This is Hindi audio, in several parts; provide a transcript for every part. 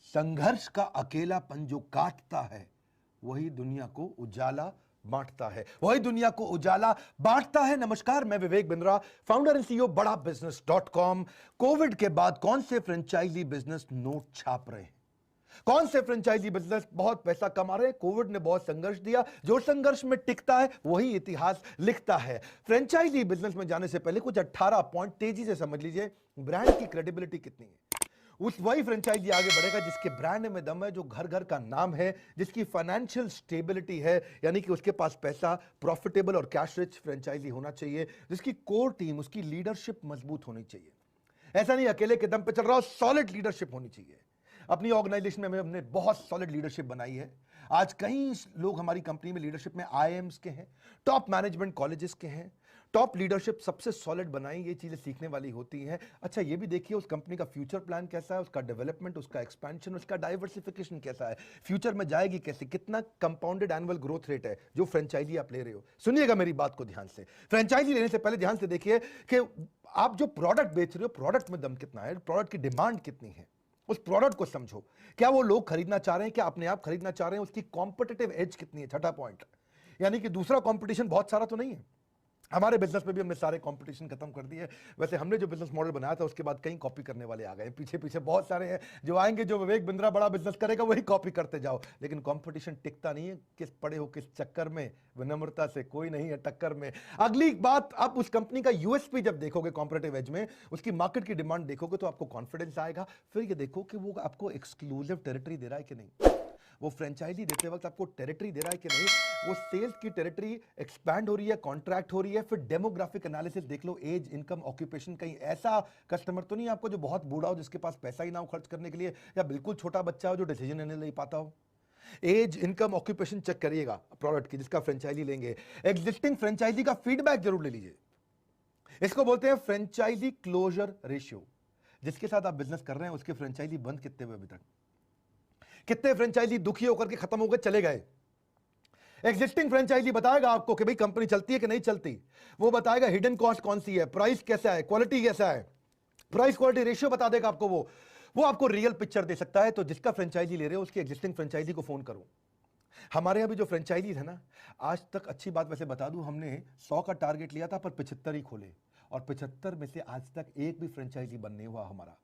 संघर्ष का अकेलापन जो काटता है वही दुनिया को उजाला बांटता है, वही दुनिया को उजाला बांटता है। नमस्कार, मैं Vivek Bindra, founder and CEO बड़ा बिजनेस .com। कोविड के बाद कौन से फ्रेंचाइजी बिजनेस नोट छाप रहे हैं? कौन से फ्रेंचाइजी बिजनेस बहुत पैसा कमा रहे हैं? कोविड ने बहुत संघर्ष दिया, जो संघर्ष में टिकता है वही इतिहास लिखता है। फ्रेंचाइजी बिजनेस में जाने से पहले कुछ 18 पॉइंट तेजी से समझ लीजिए। ब्रांड की क्रेडिबिलिटी कितनी है, उस वही फ्रेंचाइजी आगे बढ़ेगा जिसके ब्रांड में दम है, जो घर घर का नाम है, जिसकी फाइनेंशियल स्टेबिलिटी है, यानी कि उसके पास पैसा, प्रॉफिटेबल और कैश रिच फ्रेंचाइजी होना चाहिए, जिसकी कोर टीम, उसकी लीडरशिप मजबूत होनी चाहिए। ऐसा नहीं अकेले के दम पे चल रहा हो, सॉलिड लीडरशिप होनी चाहिए। अपनी ऑर्गेनाइजेशन में हमने बहुत सॉलिड लीडरशिप बनाई है। आज कई लोग हमारी कंपनी में लीडरशिप में आईआईएम्स के हैं, टॉप मैनेजमेंट कॉलेजेस के हैं। टॉप लीडरशिप सबसे सॉलिड बनाई, ये चीजें सीखने वाली होती हैं। अच्छा, ये भी देखिए उस कंपनी का फ्यूचर प्लान कैसा है, उसका डेवलपमेंट, उसका एक्सपेंशन, उसका डाइवर्सिफिकेशन कैसा है, फ्यूचर में जाएगी कैसे, कितना कंपाउंडेड एनुअल ग्रोथ रेट है जो फ्रेंचाइजी आप ले रहे हो। सुनिएगा मेरी बात को ध्यान से। फ्रेंचाइजी लेने से पहले ध्यान से देखिए कि आप जो प्रोडक्ट बेच रहे हो, प्रोडक्ट में दम कितना है, प्रोडक्ट की डिमांड कितनी है, उस प्रोडक्ट को समझो। क्या वो लोग खरीदना चाह रहे हैं, क्या अपने आप खरीदना चाह रहे हैं, उसकी कॉम्पिटिटिव एज कितनी है। छठा पॉइंट, यानी कि दूसरा कंपटीशन बहुत सारा तो नहीं है। हमारे बिजनेस में भी हमने सारे कंपटीशन खत्म कर दिए। वैसे हमने जो बिजनेस मॉडल बनाया था उसके बाद कई कॉपी करने वाले आ गए, पीछे पीछे बहुत सारे हैं जो आएंगे, जो विवेक बिंद्रा बड़ा बिजनेस करेगा वही कॉपी करते जाओ। लेकिन कंपटीशन टिकता नहीं है, किस पड़े हो किस चक्कर में, विनम्रता से कोई नहीं है टक्कर में। अगली बात, आप उस कंपनी का यूएसपी जब देखोगे कॉम्पिटिटिव एज में, उसकी मार्केट की डिमांड देखोगे तो आपको कॉन्फिडेंस आएगा। फिर ये देखो कि वो आपको एक्सक्लूसिव टेरिटरी दे रहा है कि नहीं, वो फ्रेंचाइजी देते वक्त आपको टेरिटरी दे रहा है कि नहीं, वो सेल्स की टेरिटरी एक्सपैंड हो रही है, कॉन्ट्रैक्ट हो रही है। फिर डेमोग्राफिक एनालिसिस देख लो, एज, इनकम, ऑक्यूपेशन। कहीं ऐसा कस्टमर तो नहीं आपको जो बहुत बूढ़ा हो, जिसके पास पैसा ही ना हो खर्च करने के लिए, या बिल्कुल छोटा बच्चा हो जो डिसीजन नहीं ले पाता हो। एज, इनकम, ऑक्यूपेशन चेक करिएगा प्रोडक्ट की जिसका फ्रेंचाइजी लेंगे। एग्जिस्टिंग फ्रेंचाइजी का फीडबैक जरूर ले लीजिए। इसको बोलते हैं फ्रेंचाइजी क्लोजर रेशियो। जिसके साथ आप बिजनेस कर रहे हैं उसके फ्रेंचाइजी बंद कितने हुए अभी तक, कितने फ्रेंचाइजी दुखी होकर के खत्म हो गए, चले गए। एग्जिस्टिंग फ्रेंचाइजी बताएगा आपको कि भाई कंपनी चलती है कि नहीं चलती। वो बताएगा हिडन कॉस्ट कौन सी है, प्राइस कैसा है, क्वालिटी कैसा है, प्राइस क्वालिटी रेशियो बता देगा आपको। वो आपको रियल पिक्चर दे सकता है। तो जिसका फ्रेंचाइजी ले रहे हो उसकी एग्जिस्टिंग फ्रेंचाइजी को फोन करो। हमारे यहाँ भी जो फ्रेंचाइजीज है ना, आज तक अच्छी बात वैसे बता दूं, हमने 100 का टारगेट लिया था पर 75 ही खोले, और 75 में से आज तक एक भी फ्रेंचाइजी बन नहीं हुआ हमारा।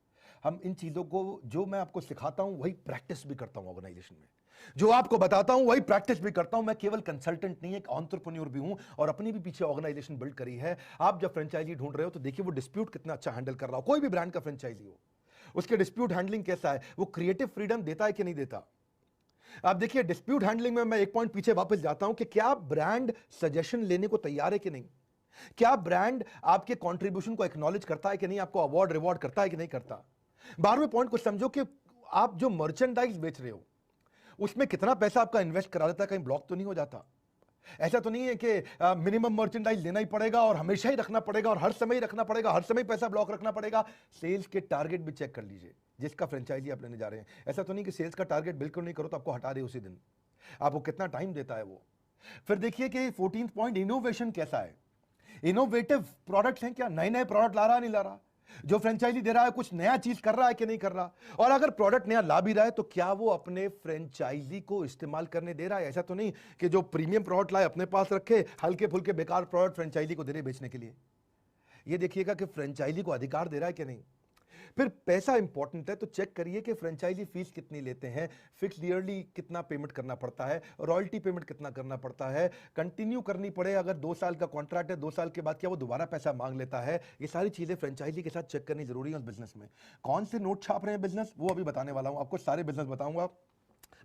हम इन चीजों को, जो मैं आपको सिखाता हूं वही प्रैक्टिस भी करता हूं ऑर्गेनाइजेशन में, जो आपको बताता हूं वही प्रैक्टिस भी करता हूं। मैं केवल कंसल्टेंट नहीं, एक एंटरप्रेन्योर भी हूं और अपनी भी पीछे ऑर्गेनाइजेशन बिल्ड करी है। आप जब फ्रेंचाइजी ढूंढ रहे हो तो देखिए वो डिस्प्यूट कितना अच्छा हैंडल कर रहा हो। कोई भी ब्रांड का फ्रेंचाइजी हो, उसके डिस्प्यूट हैंडलिंग कैसा है, वो क्रिएटिव फ्रीडम देता है कि नहीं देता। आप देखिए डिस्प्यूट हैंडलिंग में मैं एक पॉइंट पीछे वापस जाता हूं कि क्या ब्रांड सजेशन लेने को तैयार है कि नहीं, क्या ब्रांड आपके कंट्रीब्यूशन को एक्नॉलेज करता है कि नहीं, आपको अवार्ड रिवॉर्ड करता है कि नहीं करता। 12वें पॉइंट को समझो कि आप जो मर्चेंडाइज बेच रहे हो उसमें कितना पैसा आपका इन्वेस्ट करा देता है, कहीं ब्लॉक तो नहीं हो जाता। ऐसा तो नहीं है कि मिनिमम मर्चेंडाइज लेना ही पड़ेगा और हमेशा ही रखना पड़ेगा और हर समय ही रखना पड़ेगा, हर समय पैसा ब्लॉक रखना पड़ेगा। सेल्स के टारगेट भी चेक कर लीजिए जिसका फ्रेंचाइजी आप लेने जा रहे हैं। ऐसा तो नहीं कि सेल्स का टारगेट बिल्कुल नहीं करो तो आपको हटा दे उसी दिन, आपको कितना टाइम देता है वो। फिर देखिए कि 14 पॉइंट इनोवेशन कैसा है, इनोवेटिव प्रोडक्ट्स हैं क्या, नए नए प्रोडक्ट ला रहा नहीं ला रहा, जो फ्रेंचाइजी दे रहा है कुछ नया चीज कर रहा है कि नहीं कर रहा, और अगर प्रोडक्ट नया ला भी रहा है तो क्या वो अपने फ्रेंचाइजी को इस्तेमाल करने दे रहा है। ऐसा तो नहीं कि जो प्रीमियम प्रोडक्ट लाए अपने पास रखे, हल्के फुल्के बेकार प्रोडक्ट फ्रेंचाइजी को दे रहे बेचने के लिए। ये देखिएगा कि फ्रेंचाइजी को अधिकार दे रहा है कि नहीं। फिर पैसा इंपॉर्टेंट है तो चेक करिए कि फ्रेंचाइजी फीस कितनी लेते हैं, फिक्स्ड ईयरली कितना पेमेंट करना पड़ता है, रॉयल्टी पेमेंट कितना करना पड़ता है, कंटिन्यू करनी पड़े अगर 2 साल का कॉन्ट्रैक्ट है, 2 साल के बाद क्या वो दोबारा पैसा मांग लेता है। ये सारी चीजें फ्रेंचाइजी के साथ चेक करनी जरूरी है उस बिजनेस में। कौन से नोट छाप रहे हैं बिजनेस वो अभी बताने वाला हूं आपको, सारे बिजनेस बताऊंगा,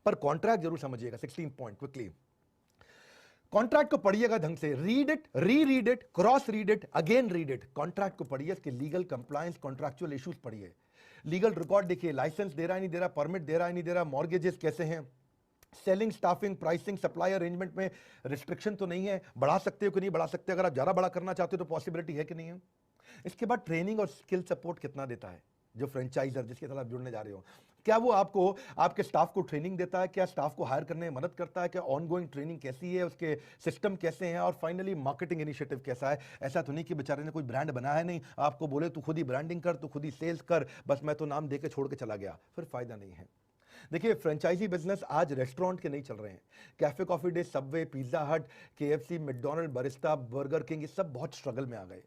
पर कॉन्ट्रैक्ट जरूर समझिएगा। 16 पॉइंट क्विकली, कॉन्ट्रैक्ट को पढ़िएगा ढंग से, read it, read it, cross read it, again read it. Contract को पढ़िए, इसके लीगल कंप्लायंस, कॉन्ट्रैक्चुअल इश्यूज पढ़िए, लीगल रिकॉर्ड देखिए, लाइसेंस दे रहा है नहीं दे रहा, परमिट दे रहा है नहीं दे रहा, मॉर्गेजेस कैसे हैं, selling, staffing, pricing, supply arrangement में रिस्ट्रिक्शन तो नहीं है, बढ़ा सकते हो कि नहीं बढ़ा सकते, अगर आप ज्यादा बड़ा करना चाहते हो तो पॉसिबिलिटी है कि नहीं है। इसके बाद ट्रेनिंग और स्किल सपोर्ट कितना देता है जो फ्रेंचाइजर जिसके साथ आप जुड़ने जा रहे हो, क्या वो आपको आपके स्टाफ को ट्रेनिंग देता है, क्या स्टाफ को हायर करने में मदद करता है, क्या ऑनगोइंग ट्रेनिंग कैसी है, उसके सिस्टम कैसे हैं, और फाइनली मार्केटिंग इनिशिएटिव कैसा है। ऐसा तो नहीं कि बेचारे ने कोई ब्रांड बनाया है नहीं, आपको बोले तू खुद ही ब्रांडिंग कर, तू खुद ही सेल्स कर, बस मैं तो नाम दे के छोड़ के चला गया, फिर फायदा नहीं है। देखिए फ्रेंचाइजी बिजनेस आज रेस्टोरेंट के नहीं चल रहे हैं। Cafe coffee day, subway, pizza hut, KFC, McDonald, barista, burger king, ये सब बहुत स्ट्रगल में आ गए।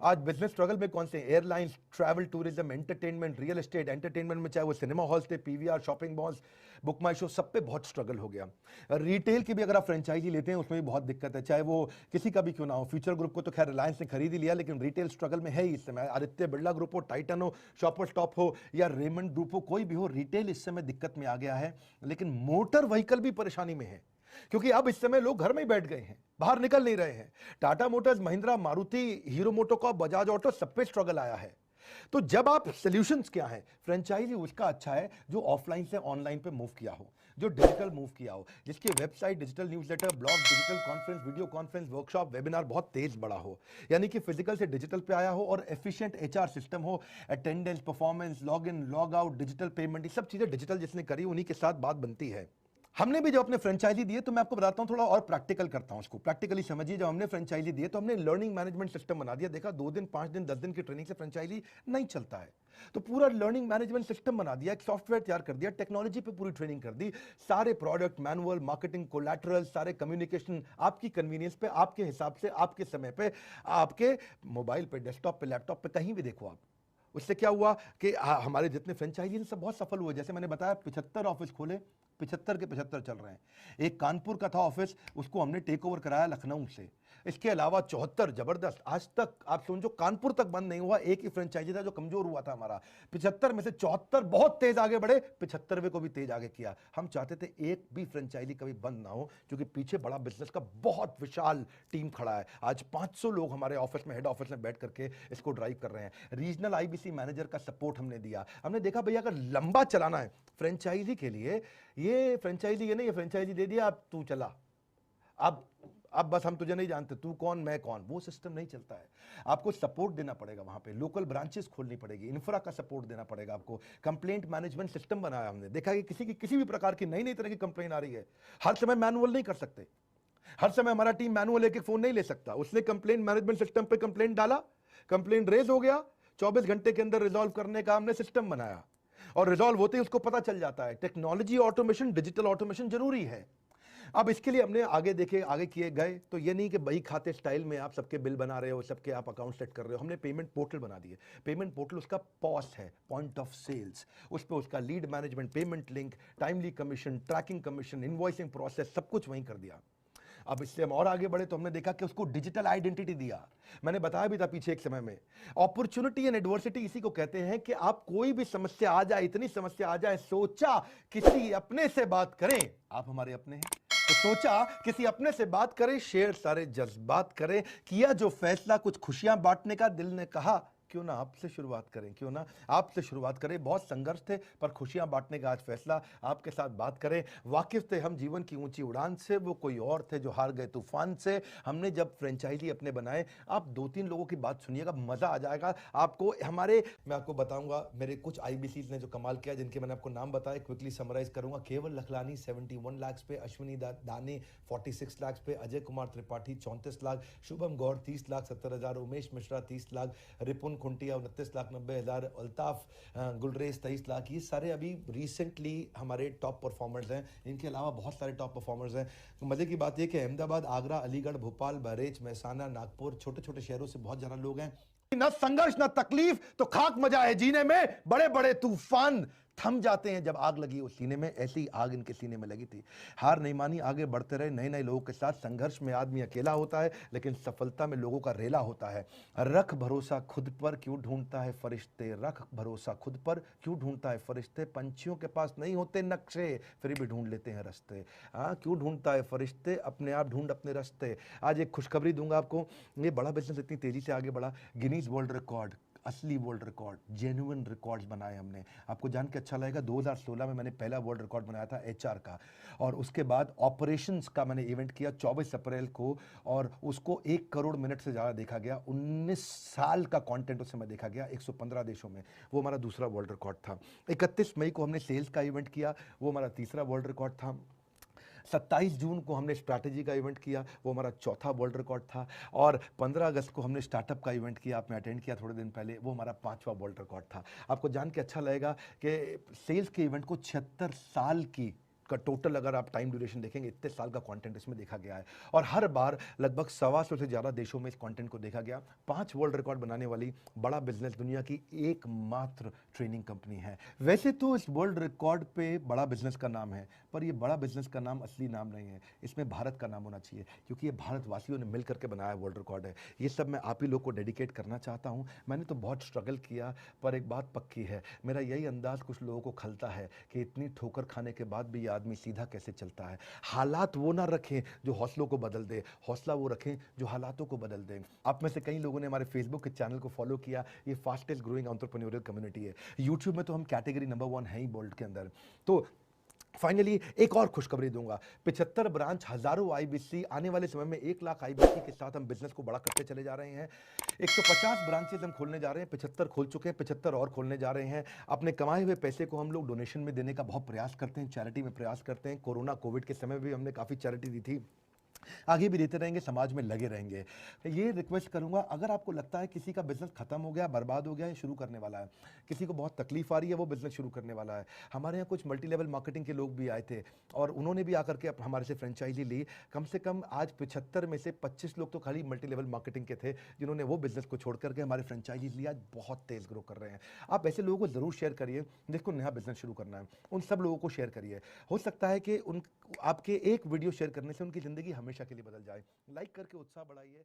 आज बिजनेस स्ट्रगल में कौन से? Airlines, travel tourism, entertainment, real estate. Entertainment में चाहे वो सिनेमा हॉल्स थे, पीवीआर, शॉपिंग मॉल्स, बुक माई शो, सब पे बहुत स्ट्रगल हो गया। रिटेल की भी अगर आप फ्रेंचाइजी लेते हैं उसमें भी बहुत दिक्कत है, चाहे वो किसी का भी क्यों ना हो। फ्यूचर ग्रुप को तो खैर रिलायंस ने खरीद ही लिया, लेकिन रिटेल स्ट्रगल में है ही इस समय। आदित्य बिरला ग्रुप हो, टाइटन हो, शॉपर स्टॉप हो या रेमंड ग्रुप हो, कोई भी हो, रिटेल इस समय दिक्कत में आ गया है। लेकिन मोटर व्हीकल भी परेशानी में है, क्योंकि अब इस समय लोग घर में ही बैठ गए हैं, बाहर निकल नहीं रहे हैं। Tata Motors, Mahindra, Maruti, hero MotoCorp, Bajaj auto, सब पे स्ट्रगल आया है। तो जब आप सॉल्यूशंस क्या है? फ्रेंचाइजी उसका अच्छा है जो ऑफलाइन से ऑनलाइन पे मूव किया हो, जो डिजिटल मूव किया हो, जिसकी website, digital newsletter, blog, digital conference, video conference, workshop, webinar बहुत तेज बड़ा हो, यानी कि फिजिकल से डिजिटल पे आया हो, और एफिशिएंट एचआर सिस्टम हो, attendance, performance, log in, log out, digital payment, ये सब चीजें डिजिटल जिसने करी उन्हीं के साथ बात बनती है। हमने भी जब अपने फ्रेंचाइजी दिए, तो मैं आपको बताता हूं, थोड़ा और प्रैक्टिकल करता हूं उसको, प्रैक्टिकली समझिए। जब हमने फ्रेंचाइजी दिए तो हमने लर्निंग मैनेजमेंट सिस्टम बना दिया। देखा 2 दिन, 5 दिन, 10 दिन की ट्रेनिंग से फ्रेंचाइजी नहीं चलता है, तो पूरा लर्निंग मैनेजमेंट सिस्टम बना दिया, एक सॉफ्टवेयर तैयार कर दिया, टेक्नोलॉजी पे पूरी ट्रेनिंग कर दी, सारे प्रोडक्ट, मैनुअल, मार्केटिंग, कोलैटरल, सारे कम्युनिकेशन आपकी कन्वीनियंस पे, आपके हिसाब से, आपके समय पे, आपके मोबाइल पे, डेस्कटॉप पे, लैपटॉप पे, कहीं भी देखो आप। उससे क्या हुआ कि हमारे जितने फ्रेंचाइजी सब बहुत सफल हुए। जैसे मैंने बताया 75 ऑफिस खोले, 75 के 75 चल रहे हैं। एक कानपुर का था ऑफिस, उसको हमने टेक ओवर कराया लखनऊ से। इसके अलावा 74 जबरदस्त, आज तक आप समझो कानपुर तक बंद नहीं हुआ। एक ही फ्रेंचाइजी था जो कमजोर हुआ था हमारा। 75 में से 74 बहुत तेज आगे बढ़े, 75वें को भी तेज आगे किया। हम चाहते थे एक भी फ्रेंचाइजी कभी बंद ना हो, क्योंकि पीछे बड़ा बिजनेस का बहुत विशाल टीम खड़ा है। आज 500 लोग हमारे ऑफिस में, हेड ऑफिस में बैठ करके इसको ड्राइव कर रहे हैं। रीजनल आईबीसी मैनेजर का सपोर्ट हमने दिया। हमने देखा भैया अगर लंबा चलाना है फ्रेंचाइजी के लिए, ये फ्रेंचाइजी ये नहीं, ये फ्रेंचाइजी दे दिया, अब तू चला, अब बस हम तुझे नहीं जानते, तू कौन मैं कौन, वो सिस्टम नहीं चलता है। आपको सपोर्ट देना पड़ेगा, वहां पे लोकल ब्रांचेस खोलनी पड़ेगी, इंफ्रा का सपोर्ट देना पड़ेगा आपको। कंप्लेंट मैनेजमेंट सिस्टम बनाया हमने। देखा कि किसी भी प्रकार की नई नई तरह की कंप्लेंट आ रही है, हर समय मैनुअल नहीं कर सकते, हर समय हमारा टीम मैनुअल एक एक फोन नहीं ले सकता। उसने कंप्लेंट मैनेजमेंट सिस्टम पे कंप्लेंट डाला, कंप्लेंट रेज हो गया, 24 घंटे के अंदर रिजॉल्व करने का हमने सिस्टम बनाया, और रिजॉल्व होते ही उसको पता चल जाता है। टेक्नोलॉजी ऑटोमेशन, डिजिटल ऑटोमेशन जरूरी है। अब इसके लिए हमने आगे किए गए, तो ये नहीं कि बही खाते स्टाइल में आप सबके बिल बना रहे हो, सबके आप अकाउंट सेट कर रहे हो। हमने पेमेंट पोर्टल बना दिए। पेमेंट पोर्टल उसका पॉस है, पॉइंट ऑफ सेल्स, उस पर उसका lead management, payment link, timely commission, tracking commission, invoicing process, सब कुछ वहीं कर दिया। अब इससे हम और आगे बढ़े तो हमने देखा कि उसको डिजिटल आइडेंटिटी दिया। मैंने बताया भी था पीछे एक समय में, अपॉर्चुनिटी एंड एडवर्सिटी इसी को कहते हैं कि आप कोई भी समस्या आ जाए, इतनी समस्या आ जाए, सोचा किसी अपने से बात करें, आप हमारे अपने हैं, तो सोचा किसी अपने से बात करें, शेयर सारे जज्बात करें, किया जो फैसला कुछ खुशियां बांटने का, दिल ने कहा क्यों ना आपसे शुरुआत करें, क्यों ना आपसे शुरुआत करें। बहुत संघर्ष थे पर खुशियां बांटने का आज फैसला, आपके साथ बात करें। वाकिफ थे हम जीवन की ऊंची उड़ान से, वो कोई और थे जो हार गए तूफान से। हमने जब फ्रेंचाइजी अपने बनाए, आप 2-3 लोगों की बात सुनिएगा, मजा आ जाएगा आपको। मैं आपको बताऊंगा मेरे कुछ आईबीसीज ने जो कमाल किया, जिनके मैंने आपको नाम बताए, क्विकली समराइज करूंगा। केवल लखलानी 71 लाख पे, अश्विनी दाने 46 लाख पे, अजय कुमार त्रिपाठी 34 लाख, शुभम गौर 30 लाख 70 हजार, उमेश मिश्रा 30 लाख, रिपुन खुंटिया 29 लाख 90 हजार, अल्ताफ गुलरेज 23 लाख। ये सारे अभी रिसेंटली हमारे टॉप परफॉर्मर्स हैं। इनके अलावा बहुत सारे टॉप परफॉर्मर्स हैं। मजे की बात यह कि अहमदाबाद, आगरा, अलीगढ़, भोपाल, बहरेच, महसाना, नागपुर, छोटे छोटे शहरों से बहुत ज्यादा लोग हैं। न संघर्ष न तकलीफ तो खाक मजा है जीने में, बड़े बड़े तूफान थम जाते हैं जब आग लगी उस सीने में। ऐसी आग इनके सीने में लगी थी। हार नहीं मानी, आगे बढ़ते रहे नए नए लोगों के साथ। संघर्ष में आदमी अकेला होता है, लेकिन सफलता में लोगों का रेला होता है। रख भरोसा खुद पर, क्यों ढूंढता है फरिश्ते, रख भरोसा खुद पर, क्यों ढूंढता है फरिश्ते। पंछियों के पास नहीं होते नक्शे, फिर भी ढूंढ लेते हैं रास्ते। क्यों ढूंढता है फरिश्ते, अपने आप ढूंढ अपने रास्ते। आज एक खुशखबरी दूंगा आपको, ये बड़ा बिजनेस इतनी तेजी से आगे बढ़ा, गिनीज वर्ल्ड रिकॉर्ड, असली वर्ल्ड रिकॉर्ड, जेन्युइन रिकॉर्ड्स बनाए हमने। आपको जान के अच्छा लगेगा, 2016 में मैंने पहला वर्ल्ड रिकॉर्ड बनाया था एचआर का, और उसके बाद ऑपरेशंस का मैंने इवेंट किया 24 अप्रैल को, और उसको 1 करोड़ मिनट से ज़्यादा देखा गया। 19 साल का कंटेंट उस समय देखा गया 115 देशों में। वो हमारा दूसरा वर्ल्ड रिकॉर्ड था। 31 मई को हमने सेल्स का इवेंट किया, वो हमारा तीसरा वर्ल्ड रिकॉर्ड था। 27 जून को हमने स्ट्रैटेजी का इवेंट किया, वो हमारा चौथा वर्ल्ड रिकॉर्ड था। और 15 अगस्त को हमने स्टार्टअप का इवेंट किया, आपने अटेंड किया थोड़े दिन पहले, वो हमारा 5वां वर्ल्ड रिकॉर्ड था। आपको जान के अच्छा लगेगा कि सेल्स के इवेंट को 76 साल की का टोटल अगर आप टाइम ड्यूरेशन देखेंगे, इतने साल का कंटेंट इसमें देखा गया है। और हर बार लगभग 125 से ज़्यादा देशों में इस कंटेंट को देखा गया। 5 वर्ल्ड रिकॉर्ड बनाने वाली बड़ा बिजनेस दुनिया की एकमात्र ट्रेनिंग कंपनी है। वैसे तो इस वर्ल्ड रिकॉर्ड पे बड़ा बिजनेस का नाम है, पर ये बड़ा बिजनेस का नाम असली नाम नहीं है, इसमें भारत का नाम होना चाहिए, क्योंकि ये भारतवासियों ने मिल करके बनाया वर्ल्ड रिकॉर्ड है। ये सब मैं आप ही लोग को डेडिकेट करना चाहता हूँ। मैंने तो बहुत स्ट्रगल किया, पर एक बात पक्की है, मेरा यही अंदाज कुछ लोगों को खलता है कि इतनी ठोकर खाने के बाद भी ये आदमी सीधा कैसे चलता है। हालात वो ना रखें जो हौसलों को बदल दे, हौसला वो रखें जो हालातों को बदल दे। आप में से कई लोगों ने हमारे फेसबुक के चैनल को फॉलो किया, ये फास्टेस्ट ग्रोइंग एंटरप्रेन्योरियल कम्युनिटी है। यूट्यूब में तो हम कैटेगरी नंबर 1 है ही वर्ल्ड के अंदर। तो फाइनली एक और खुशखबरी दूंगा, 75 ब्रांच, हजारों आईबीसी, आने वाले समय में 1 लाख आईबीसी के साथ हम बिजनेस को बड़ा करते चले जा रहे हैं। 150 ब्रांचेस हम खोलने जा रहे हैं, 75 खोल चुके हैं, 75 और खोलने जा रहे हैं। अपने कमाए हुए पैसे को हम लोग डोनेशन में देने का बहुत प्रयास करते हैं, चैरिटी में प्रयास करते हैं। कोरोना कोविड के समय भी हमने काफ़ी चैरिटी दी थी, आगे भी देते रहेंगे, समाज में लगे रहेंगे। ये रिक्वेस्ट करूंगा, अगर आपको लगता है किसी का बिजनेस खत्म हो गया, बर्बाद हो गया, या शुरू करने वाला है, किसी को बहुत तकलीफ आ रही है, वो बिजनेस शुरू करने वाला है। हमारे यहाँ कुछ मल्टी लेवल मार्केटिंग के लोग भी आए थे और उन्होंने भी आकर के हमारे से फ्रेंचाइजी ली। कम से कम आज 75 में से 25 लोग तो खाली मल्टी लेवल मार्केटिंग के थे, जिन्होंने वो बिजनेस को छोड़ करके हमारे फ्रेंचाइजी लिया, आज बहुत तेज ग्रो कर रहे हैं। आप ऐसे लोगों को जरूर शेयर करिए जिसको नया बिजनेस शुरू करना है, उन सब लोगों को शेयर करिए। हो सकता है कि उन आपके एक वीडियो शेयर करने से उनकी ज़िंदगी हमेशा के लिए बदल जाए। लाइक करके उत्साह बढ़ाइए।